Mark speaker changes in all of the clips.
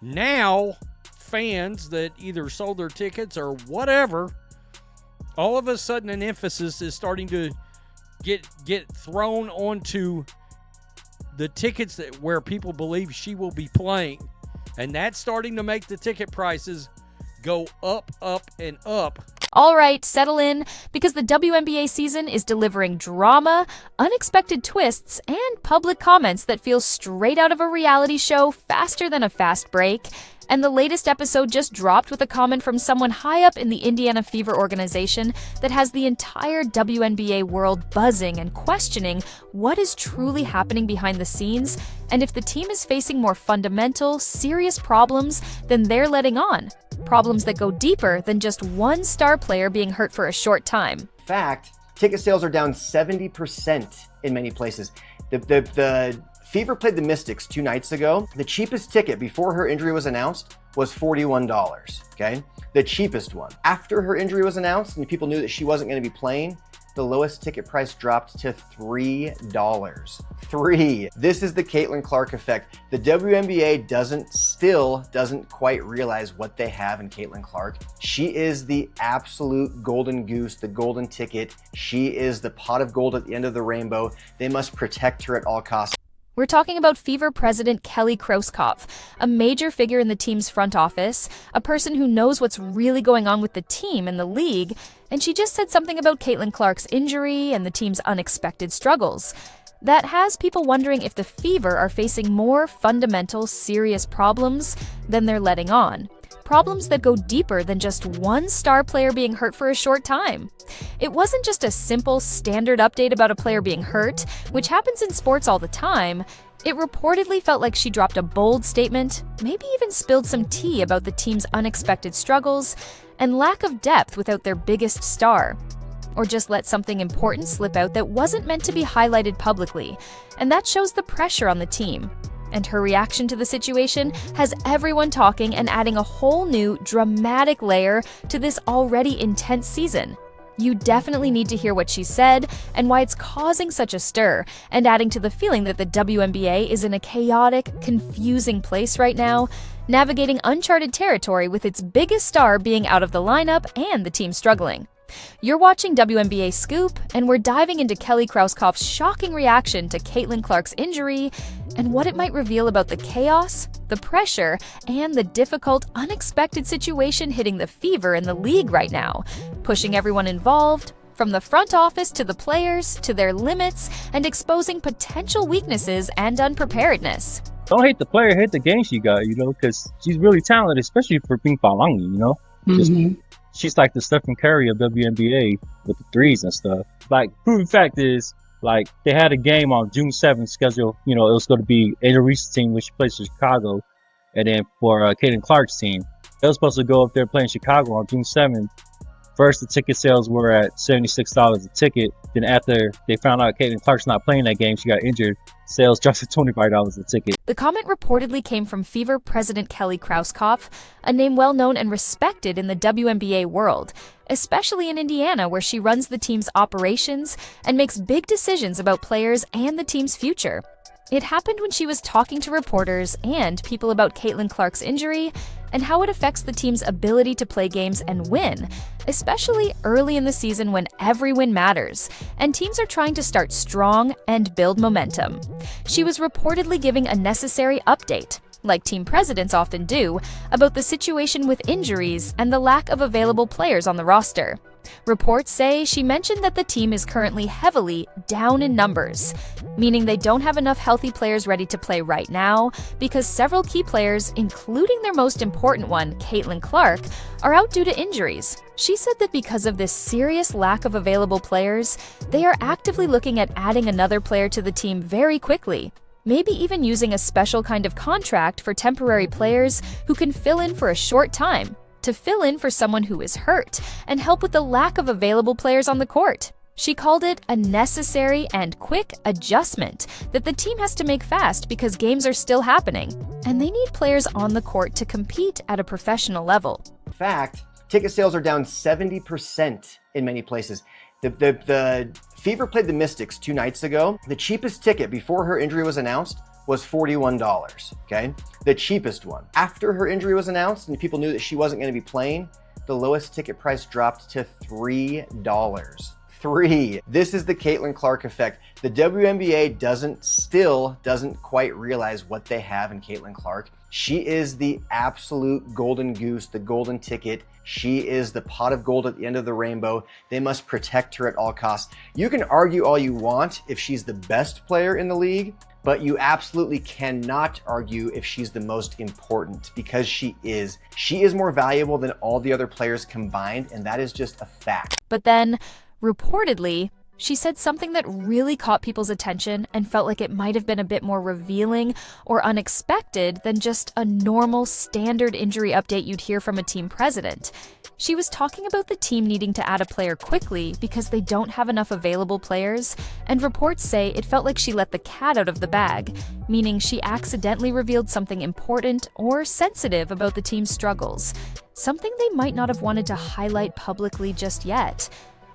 Speaker 1: Now, fans that either sold their tickets or whatever, all of a sudden an emphasis is starting to get thrown onto the tickets where people believe she will be playing. And that's starting to make the ticket prices go up, and up.
Speaker 2: All right, settle in, because the WNBA season is delivering drama, unexpected twists, and public comments that feel straight out of a reality show faster than a fast break. And the latest episode just dropped with a comment from someone high up in the Indiana Fever organization that has the entire WNBA world buzzing and questioning what is truly happening behind the scenes, and if the team is facing more fundamental, serious problems than they're letting on. Problems that go deeper than just one star player being hurt for a short time.
Speaker 3: In fact, ticket sales are down 70% in many places. The Fever played the Mystics 2 nights ago. The cheapest ticket before her injury was announced was $41, okay? The cheapest one. After her injury was announced and people knew that she wasn't going to be playing, the lowest ticket price dropped to $3. $3. This is the Caitlin Clark effect. The WNBA still doesn't quite realize what they have in Caitlin Clark. She is the absolute golden goose, the golden ticket. She is the pot of gold at the end of the rainbow. They must protect her at all costs.
Speaker 2: We're talking about Fever President Kelly Krauskopf, a major figure in the team's front office, a person who knows what's really going on with the team and the league, and she just said something about Caitlin Clark's injury and the team's unexpected struggles. That has people wondering if the Fever are facing more fundamental, serious problems than they're letting on. Problems that go deeper than just one star player being hurt for a short time. It wasn't just a simple, standard update about a player being hurt, which happens in sports all the time. It reportedly felt like she dropped a bold statement, maybe even spilled some tea about the team's unexpected struggles and lack of depth without their biggest star. Or just let something important slip out that wasn't meant to be highlighted publicly, and that shows the pressure on the team. And her reaction to the situation has everyone talking and adding a whole new, dramatic layer to this already intense season. You definitely need to hear what she said and why it's causing such a stir, and adding to the feeling that the WNBA is in a chaotic, confusing place right now, navigating uncharted territory with its biggest star being out of the lineup and the team struggling. You're watching WNBA Scoop, and we're diving into Kelly Krauskopf's shocking reaction to Caitlin Clark's injury and what it might reveal about the chaos, the pressure, and the difficult, unexpected situation hitting the Fever in the league right now, pushing everyone involved, from the front office to the players, to their limits, and exposing potential weaknesses and unpreparedness.
Speaker 4: Don't hate the player, hate the game she got, because she's really talented, especially for being Palangi, She's like the Stephen Curry of WNBA with the threes and stuff. Like, proven fact is, like, they had a game on June 7th scheduled. It was going to be Ada Reese's team, which plays for Chicago. And then for Caitlin Clark's team, they were supposed to go up there playing Chicago on June 7th. First, the ticket sales were at $76 a ticket. Then after they found out Caitlin Clark's not playing that game, she got injured, sales dropped to $25 a ticket.
Speaker 2: The comment reportedly came from Fever President Kelly Krauskopf, a name well known and respected in the WNBA world, especially in Indiana, where she runs the team's operations and makes big decisions about players and the team's future. It happened when she was talking to reporters and people about Caitlin Clark's injury and how it affects the team's ability to play games and win, especially early in the season when every win matters, and teams are trying to start strong and build momentum. She was reportedly giving a necessary update, like team presidents often do, about the situation with injuries and the lack of available players on the roster. Reports say she mentioned that the team is currently heavily down in numbers, meaning they don't have enough healthy players ready to play right now because several key players, including their most important one, Caitlin Clark, are out due to injuries. She said that because of this serious lack of available players, they are actively looking at adding another player to the team very quickly, maybe even using a special kind of contract for temporary players who can fill in for a short time, to fill in for someone who is hurt and help with the lack of available players on the court. She called it a necessary and quick adjustment that the team has to make fast because games are still happening, and they need players on the court to compete at a professional level.
Speaker 3: In fact, ticket sales are down 70% in many places. The Fever played the Mystics 2 nights ago. The cheapest ticket before her injury was announced was $41, okay? The cheapest one. After her injury was announced and people knew that she wasn't gonna be playing, the lowest ticket price dropped to $3. This is the Caitlin Clark effect. The WNBA still doesn't quite realize what they have in Caitlin Clark. She is the absolute golden goose, the golden ticket. She is the pot of gold at the end of the rainbow. They must protect her at all costs. You can argue all you want if she's the best player in the league, but you absolutely cannot argue if she's the most important, because she is. She is more valuable than all the other players combined, and that is just a fact.
Speaker 2: But then, reportedly, she said something that really caught people's attention and felt like it might have been a bit more revealing or unexpected than just a normal standard injury update you'd hear from a team president. She was talking about the team needing to add a player quickly because they don't have enough available players, and reports say it felt like she let the cat out of the bag, meaning she accidentally revealed something important or sensitive about the team's struggles, something they might not have wanted to highlight publicly just yet.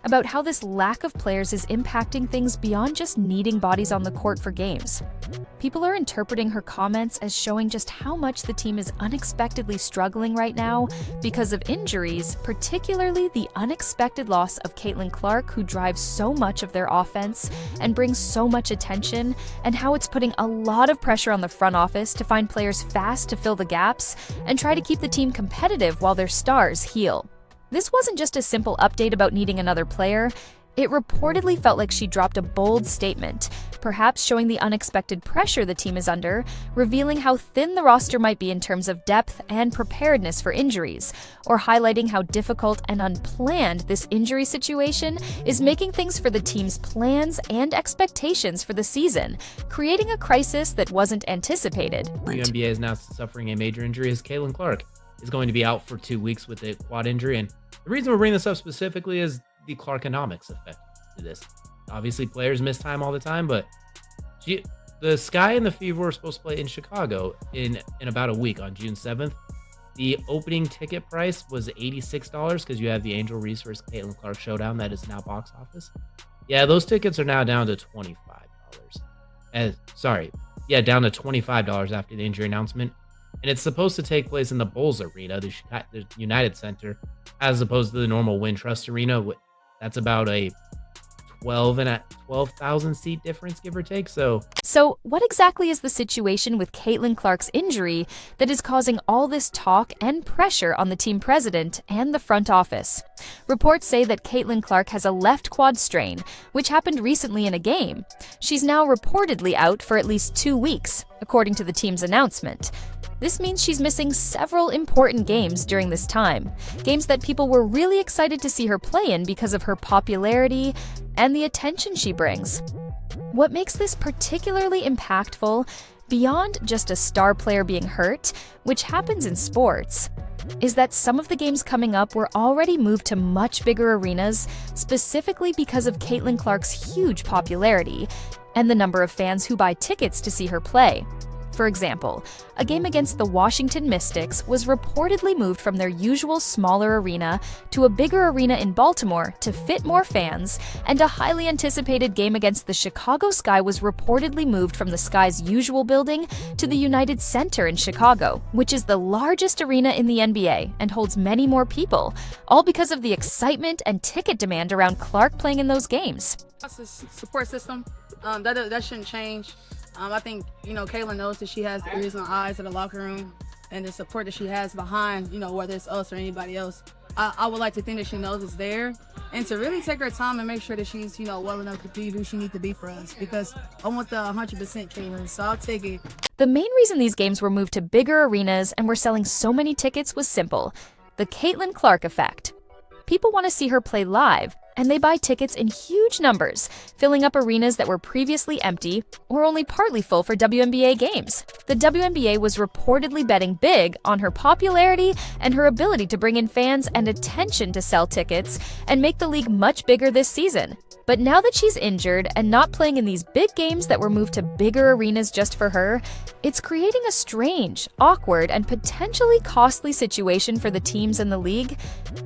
Speaker 2: About how this lack of players is impacting things beyond just needing bodies on the court for games. People are interpreting her comments as showing just how much the team is unexpectedly struggling right now because of injuries, particularly the unexpected loss of Caitlin Clark, who drives so much of their offense and brings so much attention, and how it's putting a lot of pressure on the front office to find players fast to fill the gaps and try to keep the team competitive while their stars heal. This wasn't just a simple update about needing another player. It reportedly felt like she dropped a bold statement, perhaps showing the unexpected pressure the team is under, revealing how thin the roster might be in terms of depth and preparedness for injuries, or highlighting how difficult and unplanned this injury situation is making things for the team's plans and expectations for the season, creating a crisis that wasn't anticipated.
Speaker 5: The WNBA is now suffering a major injury as Caitlin Clark is going to be out for 2 weeks with a quad injury. And the reason we're bringing this up specifically is the Clarkonomics effect to this. Obviously, players miss time all the time, but the Sky and the Fever were supposed to play in Chicago in about a week on June 7th. The opening ticket price was $86 because you have the Angel Resource Caitlin Clark Showdown that is now box office. Yeah, those tickets are now down to $25. Down to $25 after the injury announcement. And it's supposed to take place in the Bulls Arena, the United Center, as opposed to the normal Wintrust Arena. That's about a 12,000 seat difference, give or take. So
Speaker 2: what exactly is the situation with Caitlin Clark's injury that is causing all this talk and pressure on the team president and the front office? Reports say that Caitlin Clark has a left quad strain, which happened recently in a game. She's now reportedly out for at least 2 weeks, according to the team's announcement. This means she's missing several important games during this time, games that people were really excited to see her play in because of her popularity and the attention she brings. What makes this particularly impactful, beyond just a star player being hurt, which happens in sports, is that some of the games coming up were already moved to much bigger arenas, specifically because of Caitlin Clark's huge popularity and the number of fans who buy tickets to see her play. For example, a game against the Washington Mystics was reportedly moved from their usual smaller arena to a bigger arena in Baltimore to fit more fans, and a highly anticipated game against the Chicago Sky was reportedly moved from the Sky's usual building to the United Center in Chicago, which is the largest arena in the NBA and holds many more people, all because of the excitement and ticket demand around Clark playing in those games.
Speaker 6: Support system, that shouldn't change. I think, Caitlin knows that she has the ears and eyes in the locker room, and the support that she has behind, whether it's us or anybody else. I would like to think that she knows it's there, and to really take her time and make sure that she's, well enough to be who she needs to be for us, because I want the 100% Caitlin, so I'll take it.
Speaker 2: The main reason these games were moved to bigger arenas and were selling so many tickets was simple: the Caitlin Clark effect. People want to see her play live, and they buy tickets in huge numbers, filling up arenas that were previously empty or only partly full for WNBA games. The WNBA was reportedly betting big on her popularity and her ability to bring in fans and attention to sell tickets and make the league much bigger this season. But now that she's injured and not playing in these big games that were moved to bigger arenas just for her, it's creating a strange, awkward, and potentially costly situation for the teams in the league.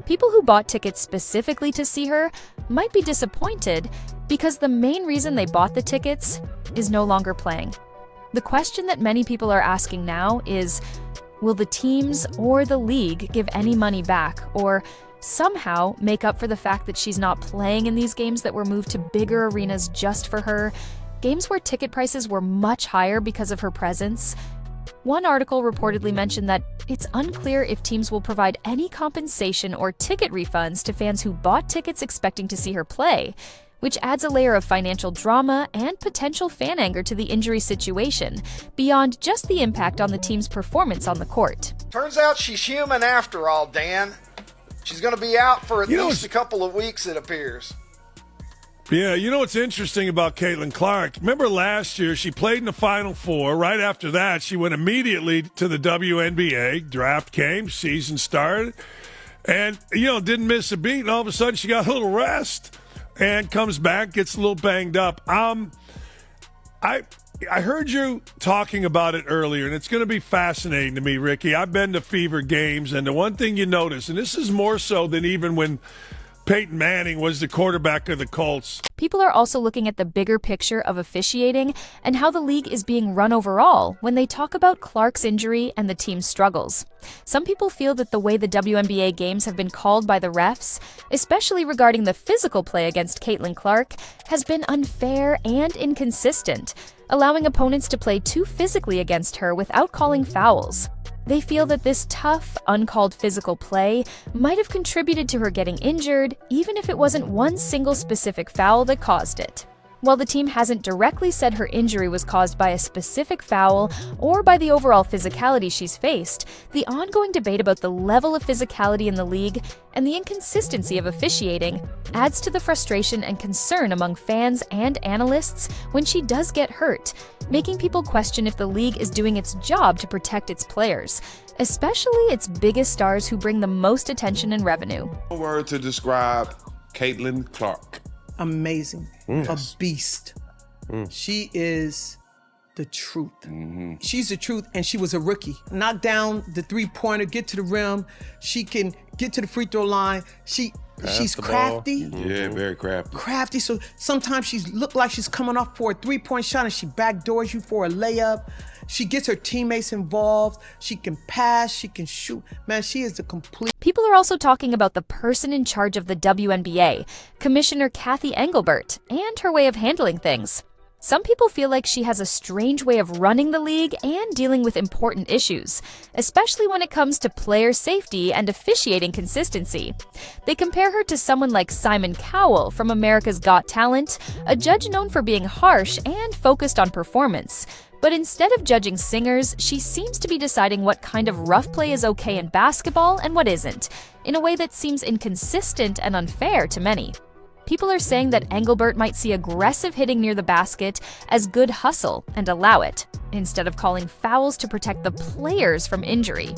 Speaker 2: People who bought tickets specifically to see her might be disappointed because the main reason they bought the tickets is no longer playing. The question that many people are asking now is, will the teams or the league give any money back or somehow make up for the fact that she's not playing in these games that were moved to bigger arenas just for her, games where ticket prices were much higher because of her presence? One article reportedly mentioned that it's unclear if teams will provide any compensation or ticket refunds to fans who bought tickets expecting to see her play, which adds a layer of financial drama and potential fan anger to the injury situation, beyond just the impact on the team's performance on the court.
Speaker 7: Turns out she's human after all, Dan. She's going to be out for at least a couple of weeks, it appears.
Speaker 8: Yeah, you know what's interesting about Caitlin Clark? Remember last year, she played in the Final Four. Right after that, she went immediately to the WNBA. Draft came, season started, and, didn't miss a beat. And all of a sudden, she got a little rest and comes back, gets a little banged up. I heard you talking about it earlier, and it's going to be fascinating to me, Ricky. I've been to Fever games, and the one thing you notice, and this is more so than even when Peyton Manning was the quarterback of the Colts.
Speaker 2: People are also looking at the bigger picture of officiating and how the league is being run overall when they talk about Clark's injury and the team's struggles. Some people feel that the way the WNBA games have been called by the refs, especially regarding the physical play against Caitlin Clark, has been unfair and inconsistent, allowing opponents to play too physically against her without calling fouls. They feel that this tough, uncalled physical play might have contributed to her getting injured, even if it wasn't one single specific foul that caused it. While the team hasn't directly said her injury was caused by a specific foul or by the overall physicality she's faced, the ongoing debate about the level of physicality in the league and the inconsistency of officiating adds to the frustration and concern among fans and analysts when she does get hurt, making people question if the league is doing its job to protect its players, especially its biggest stars who bring the most attention and revenue.
Speaker 9: A word to describe Caitlin Clark.
Speaker 10: Amazing. A beast. She is the truth. She's the truth, and she was a rookie. Knock down the three-pointer, get to the rim. She can get to the free throw line. She's crafty.
Speaker 9: Yeah, very crafty.
Speaker 10: Crafty, so sometimes she look like she's coming off for a three-point shot and she backdoors you for a layup. She gets her teammates involved. She can pass, she can shoot. Man, she is the complete...
Speaker 2: People are also talking about the person in charge of the WNBA, Commissioner Cathy Engelbert, and her way of handling things. Some people feel like she has a strange way of running the league and dealing with important issues, especially when it comes to player safety and officiating consistency. They compare her to someone like Simon Cowell from America's Got Talent, a judge known for being harsh and focused on performance. But instead of judging singers, she seems to be deciding what kind of rough play is okay in basketball and what isn't, in a way that seems inconsistent and unfair to many. People are saying that Engelbert might see aggressive hitting near the basket as good hustle and allow it, instead of calling fouls to protect the players from injury.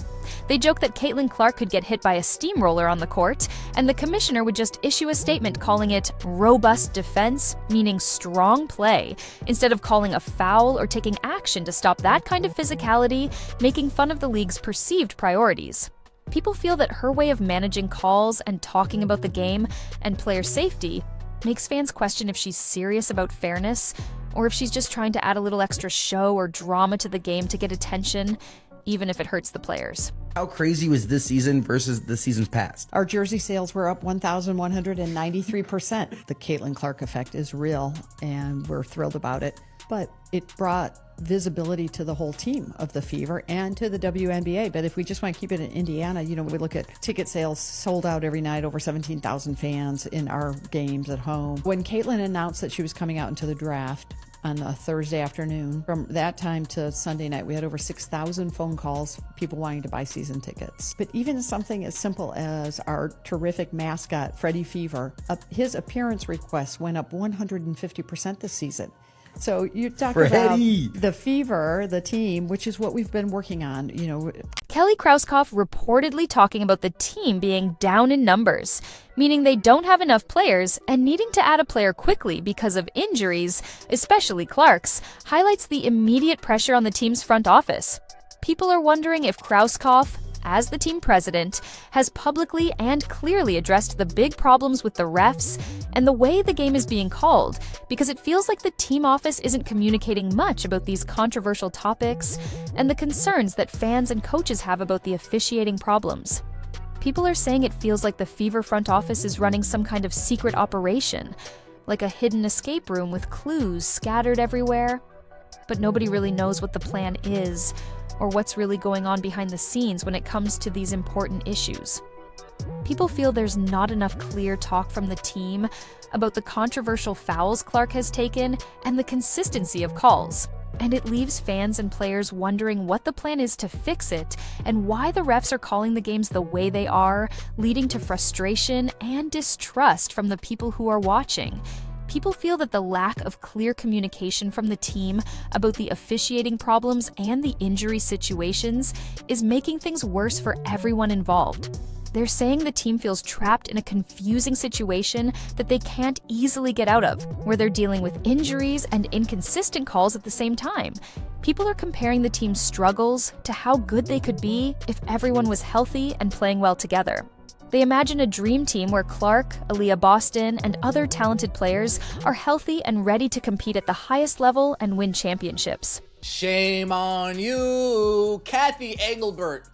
Speaker 2: They joke that Caitlin Clark could get hit by a steamroller on the court, and the commissioner would just issue a statement calling it robust defense, meaning strong play, instead of calling a foul or taking action to stop that kind of physicality, making fun of the league's perceived priorities. People feel that her way of managing calls and talking about the game and player safety makes fans question if she's serious about fairness or if she's just trying to add a little extra show or drama to the game to get attention, even if it hurts the players.
Speaker 11: How crazy was this season versus the seasons past?
Speaker 12: Our jersey sales were up 1,193%. The Caitlin Clark effect is real, and we're thrilled about it. But it brought visibility to the whole team of the Fever and to the WNBA. But if we just want to keep it in Indiana, we look at ticket sales sold out every night, over 17,000 fans in our games at home. When Caitlin announced that she was coming out into the draft on a Thursday afternoon, from that time to Sunday night, we had over 6,000 phone calls, people wanting to buy season tickets. But even something as simple as our terrific mascot, Freddie Fever, his appearance requests went up 150% this season. So you talk about the Fever, the team, which is what we've been working on,
Speaker 2: Kelly Krauskopf reportedly talking about the team being down in numbers, meaning they don't have enough players and needing to add a player quickly because of injuries, especially Clark's, highlights the immediate pressure on the team's front office. People are wondering if Krauskopf, as the team president, has publicly and clearly addressed the big problems with the refs and the way the game is being called, because it feels like the team office isn't communicating much about these controversial topics and the concerns that fans and coaches have about the officiating problems. People are saying it feels like the Fever front office is running some kind of secret operation, like a hidden escape room with clues scattered everywhere. But nobody really knows what the plan is or what's really going on behind the scenes when it comes to these important issues. People feel there's not enough clear talk from the team about the controversial fouls Clark has taken and the consistency of calls. And it leaves fans and players wondering what the plan is to fix it and why the refs are calling the games the way they are, leading to frustration and distrust from the people who are watching. People feel that the lack of clear communication from the team about the officiating problems and the injury situations is making things worse for everyone involved. They're saying the team feels trapped in a confusing situation that they can't easily get out of, where they're dealing with injuries and inconsistent calls at the same time. People are comparing the team's struggles to how good they could be if everyone was healthy and playing well together. They imagine a dream team where Clark, Aaliyah Boston, and other talented players are healthy and ready to compete at the highest level and win championships.
Speaker 13: Shame on you. Kathy Engelbert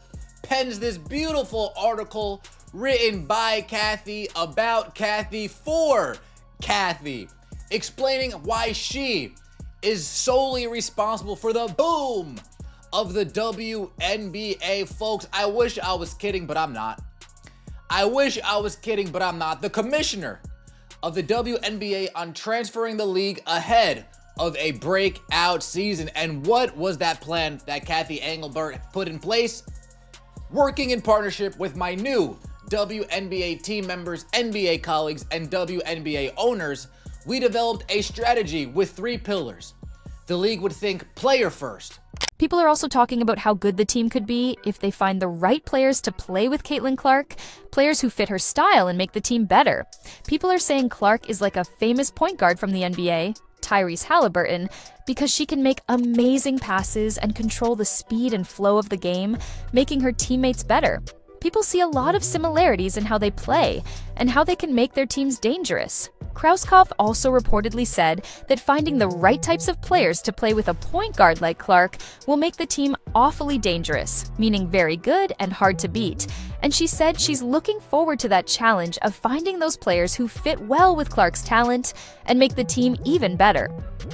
Speaker 13: pens this beautiful article written by Kathy, about Kathy, for Kathy, explaining why she is solely responsible for the boom of the WNBA. Folks, I wish I was kidding, but I'm not. I wish I was kidding, but I'm not. The commissioner of the WNBA on transferring the league ahead of a breakout season. And what was that plan that Kathy Engelbert put in place? Working in partnership with my new WNBA team members, NBA colleagues, and WNBA owners, we developed a strategy with 3 pillars. The league would think player first.
Speaker 2: People are also talking about how good the team could be if they find the right players to play with Caitlin Clark, players who fit her style and make the team better. People are saying Clark is like a famous point guard from the NBA, Tyrese Halliburton, because she can make amazing passes and control the speed and flow of the game, making her teammates better. People see a lot of similarities in how they play and how they can make their teams dangerous. Krauskopf also reportedly said that finding the right types of players to play with a point guard like Clark will make the team awfully dangerous, meaning very good and hard to beat. And she said she's looking forward to that challenge of finding those players who fit well with Clark's talent and make the team even better.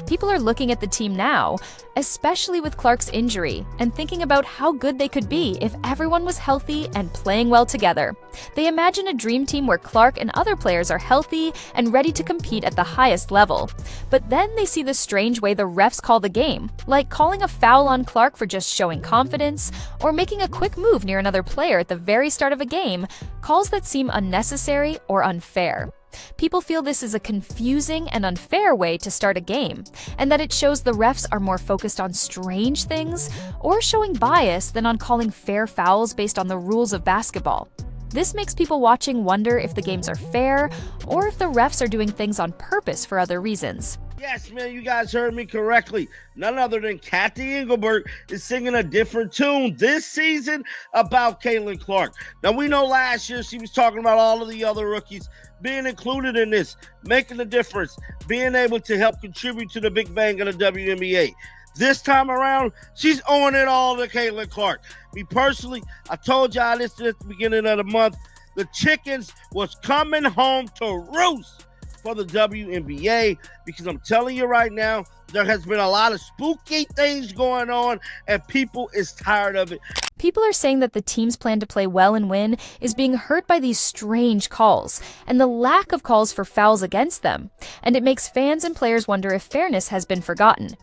Speaker 2: People are looking at the team now, especially with Clark's injury, and thinking about how good they could be if everyone was healthy and playing well together. They imagine a dream team where Clark and other players are healthy and ready to compete at the highest level. But then they see the strange way the refs call the game, like calling a foul on Clark for just showing confidence, or making a quick move near another player at the very start of a game, calls that seem unnecessary or unfair. People feel this is a confusing and unfair way to start a game, and that it shows the refs are more focused on strange things or showing bias than on calling fair fouls based on the rules of basketball. This makes people watching wonder if the games are fair or if the refs are doing things on purpose for other reasons.
Speaker 14: Yes, man, you guys heard me correctly. None other than Kathy Engelbert is singing a different tune this season about Caitlin Clark. Now, we know last year she was talking about all of the other rookies being included in this, making a difference, being able to help contribute to the Big Bang of the WNBA. This time around, she's owing it all to Caitlin Clark. Me personally, I told y'all this at the beginning of the month. The chickens was coming home to roost for the WNBA, because I'm telling you right now, there has been a lot of spooky things going on and people is tired of it.
Speaker 2: People are saying that the team's plan to play well and win is being hurt by these strange calls and the lack of calls for fouls against them, and it makes fans and players wonder if fairness has been forgotten.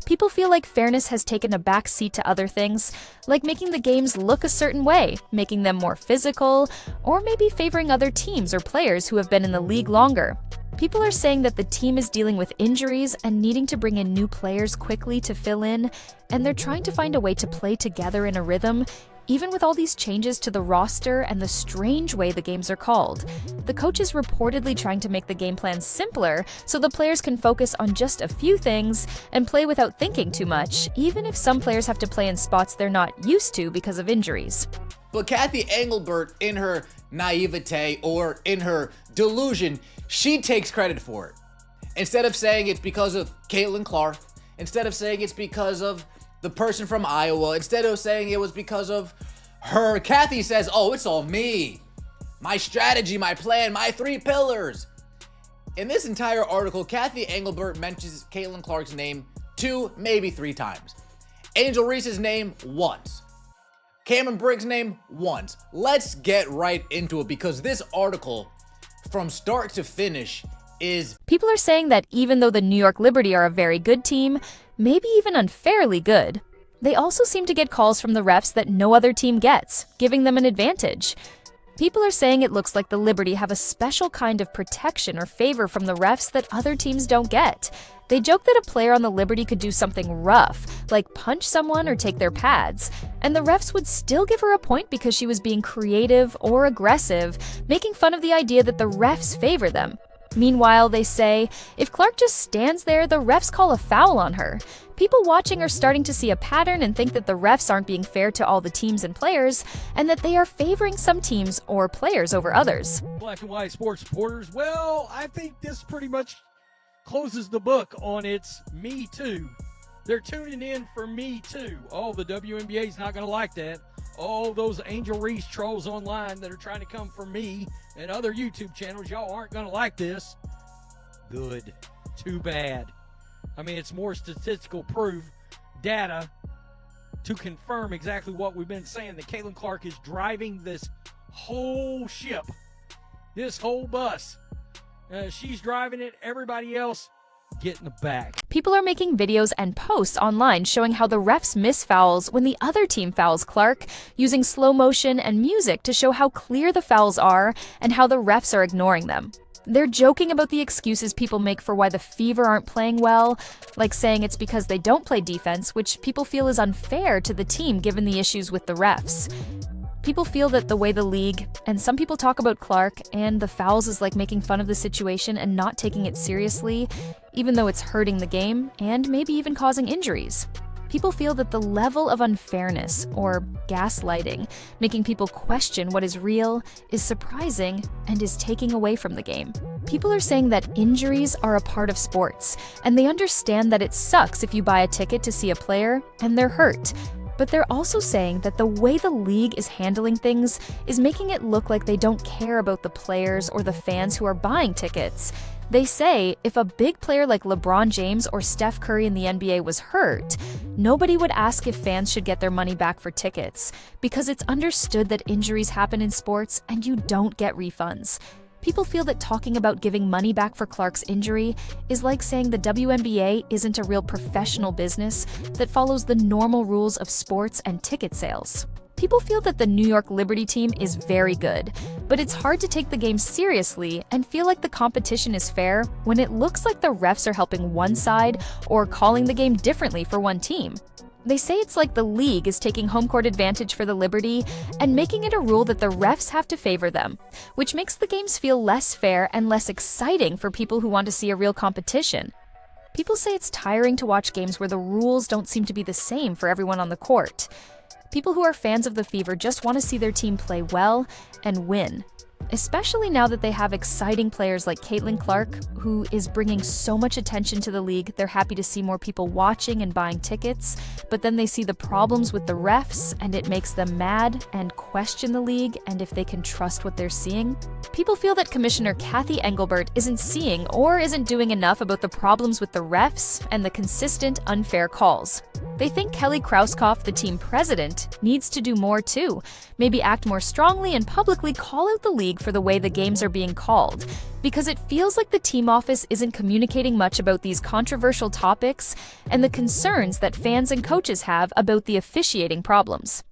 Speaker 2: People feel like fairness has taken a back seat to other things, like making the games look a certain way, making them more physical, or maybe favoring other teams or players who have been in the league longer. People are saying that the team is dealing with injuries and needing to bring in new players quickly to fill in, and they're trying to find a way to play together in a rhythm, even with all these changes to the roster and the strange way the games are called. The coach is reportedly trying to make the game plan simpler so the players can focus on just a few things and play without thinking too much, even if some players have to play in spots they're not used to because of injuries.
Speaker 13: But Kathy Engelbert, in her naivete or in her delusion, she takes credit for it. Instead of saying it's because of Caitlin Clark, instead of saying it's because of the person from Iowa, instead of saying it was because of her, Kathy says, oh, it's all me. My strategy, my plan, my 3 pillars. In this entire article, Kathy Engelbert mentions Caitlin Clark's name 2, maybe 3 times. Angel Reese's name once. Cameron Briggs' name once. Let's get right into it, because this article, from start to finish, is...
Speaker 2: People are saying that even though the New York Liberty are a very good team, maybe even unfairly good, they also seem to get calls from the refs that no other team gets, giving them an advantage. People are saying it looks like the Liberty have a special kind of protection or favor from the refs that other teams don't get. They joke that a player on the Liberty could do something rough, like punch someone or take their pads, and the refs would still give her a point because she was being creative or aggressive, making fun of the idea that the refs favor them. Meanwhile, they say, if Clark just stands there, the refs call a foul on her. People watching are starting to see a pattern and think that the refs aren't being fair to all the teams and players, and that they are favoring some teams or players over others.
Speaker 1: Black and white sports supporters, well, I think this pretty much closes the book on its Me Too. They're tuning in for Me Too. Oh, the WNBA's not going to like that. Oh, those Angel Reese trolls online that are trying to come for me and other YouTube channels, y'all aren't going to like this. Good. Too bad. I mean, it's more statistical proof, data, to confirm exactly what we've been saying, that Caitlin Clark is driving this whole ship, this whole bus. She's driving it, everybody else get in the back.
Speaker 2: People are making videos and posts online showing how the refs miss fouls when the other team fouls Clark, using slow motion and music to show how clear the fouls are and how the refs are ignoring them. They're joking about the excuses people make for why the Fever aren't playing well, like saying it's because they don't play defense, which people feel is unfair to the team given the issues with the refs. People feel that the way the league, and some people talk about Clark and the fouls is like making fun of the situation and not taking it seriously, even though it's hurting the game and maybe even causing injuries. People feel that the level of unfairness, or gaslighting, making people question what is real, is surprising and is taking away from the game. People are saying that injuries are a part of sports, and they understand that it sucks if you buy a ticket to see a player and they're hurt. But they're also saying that the way the league is handling things is making it look like they don't care about the players or the fans who are buying tickets. They say if a big player like LeBron James or Steph Curry in the NBA was hurt, nobody would ask if fans should get their money back for tickets, because it's understood that injuries happen in sports and you don't get refunds. People feel that talking about giving money back for Clark's injury is like saying the WNBA isn't a real professional business that follows the normal rules of sports and ticket sales. People feel that the New York Liberty team is very good, but it's hard to take the game seriously and feel like the competition is fair when it looks like the refs are helping one side or calling the game differently for one team. They say it's like the league is taking home court advantage for the Liberty and making it a rule that the refs have to favor them, which makes the games feel less fair and less exciting for people who want to see a real competition. People say it's tiring to watch games where the rules don't seem to be the same for everyone on the court. People who are fans of the Fever just want to see their team play well and win. Especially now that they have exciting players like Caitlin Clark, who is bringing so much attention to the league. They're happy to see more people watching and buying tickets, but then they see the problems with the refs, and it makes them mad and question the league and if they can trust what they're seeing. People feel that Commissioner Kathy Engelbert isn't seeing or isn't doing enough about the problems with the refs and the consistent, unfair calls. They think Kelly Krauskopf, the team president, needs to do more too. Maybe act more strongly and publicly call out the league for the way the games are being called, because it feels like the team office isn't communicating much about these controversial topics and the concerns that fans and coaches have about the officiating problems.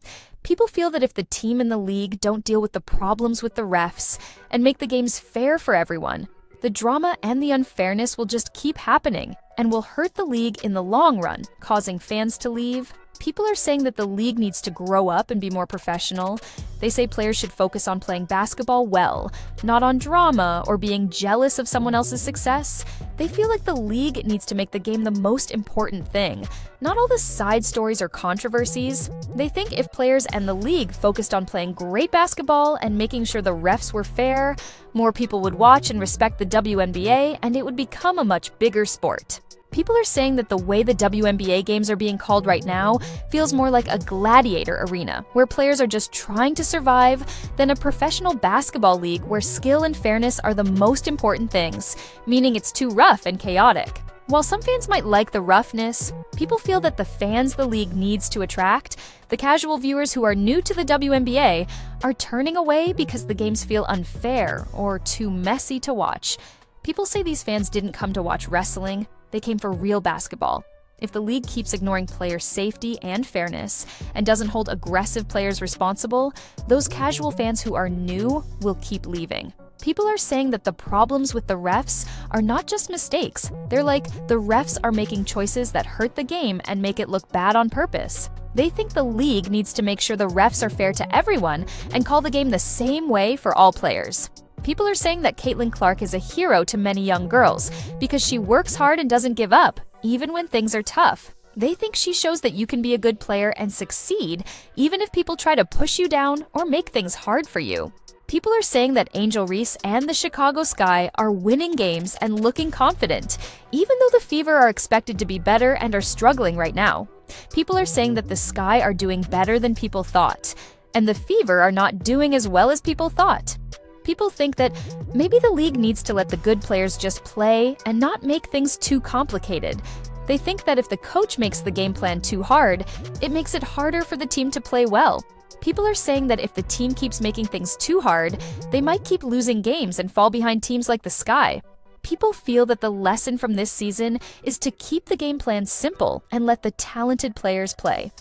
Speaker 2: People feel that if the team and the league don't deal with the problems with the refs and make the games fair for everyone, the drama and the unfairness will just keep happening and will hurt the league in the long run, causing fans to leave. People are saying that the league needs to grow up and be more professional. They say players should focus on playing basketball well, not on drama or being jealous of someone else's success. They feel like the league needs to make the game the most important thing, not all the side stories or controversies. They think if players and the league focused on playing great basketball and making sure the refs were fair, more people would watch and respect the WNBA, and it would become a much bigger sport. People are saying that the way the WNBA games are being called right now feels more like a gladiator arena, where players are just trying to survive, than a professional basketball league where skill and fairness are the most important things, meaning it's too rough and chaotic. While some fans might like the roughness, people feel that the fans the league needs to attract, the casual viewers who are new to the WNBA, are turning away because the games feel unfair or too messy to watch. People say these fans didn't come to watch wrestling. They came for real basketball. If the league keeps ignoring player safety and fairness and doesn't hold aggressive players responsible, those casual fans who are new will keep leaving. People are saying that the problems with the refs are not just mistakes. They're like, the refs are making choices that hurt the game and make it look bad on purpose. They think the league needs to make sure the refs are fair to everyone and call the game the same way for all players. People are saying that Caitlin Clark is a hero to many young girls because she works hard and doesn't give up, even when things are tough. They think she shows that you can be a good player and succeed, even if people try to push you down or make things hard for you. People are saying that Angel Reese and the Chicago Sky are winning games and looking confident, even though the Fever are expected to be better and are struggling right now. People are saying that the Sky are doing better than people thought, and the Fever are not doing as well as people thought. People think that maybe the league needs to let the good players just play and not make things too complicated. They think that if the coach makes the game plan too hard, it makes it harder for the team to play well. People are saying that if the team keeps making things too hard, they might keep losing games and fall behind teams like the Sky. People feel that the lesson from this season is to keep the game plan simple and let the talented players play.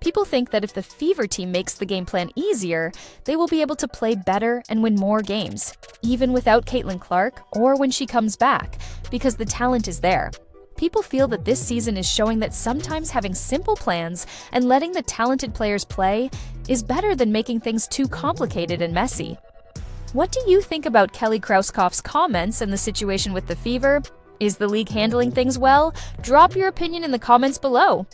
Speaker 2: People think that if the Fever team makes the game plan easier, they will be able to play better and win more games, even without Caitlin Clark or when she comes back, because the talent is there. People feel that this season is showing that sometimes having simple plans and letting the talented players play is better than making things too complicated and messy. What do you think about Kelly Krauskopf's comments and the situation with the Fever? Is the league handling things well? Drop your opinion in the comments below.